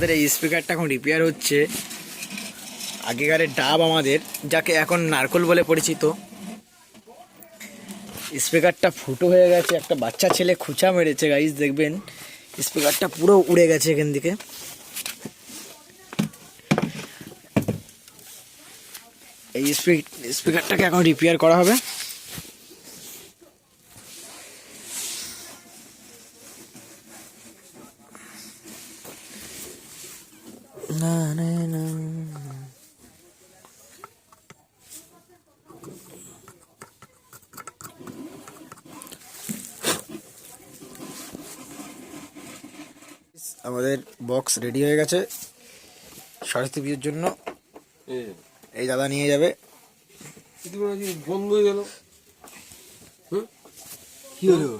আমাদের এই স্পিকারটা এখন রিপেয়ার হচ্ছে। আগেকারের ডাব আমাদের, যাকে এখন নারকোল বলে পরিচিত, স্পিকারটা ফুটো হয়ে গেছে। একটা বাচ্চা ছেলে খুঁচা মেরেছে গাইস, দেখবেন স্পিকারটা পুরো উড়ে গেছে এখান থেকে। এই স্পিকারটাকে এখন রিপেয়ার করা হবে। না না না, আমাদের বক্স রেডি হয়ে গেছে সরস্বতী পুজোর জন্য। এই দাদা নিয়ে যাবে। বন্ধ হয়ে গেল। কি হলো?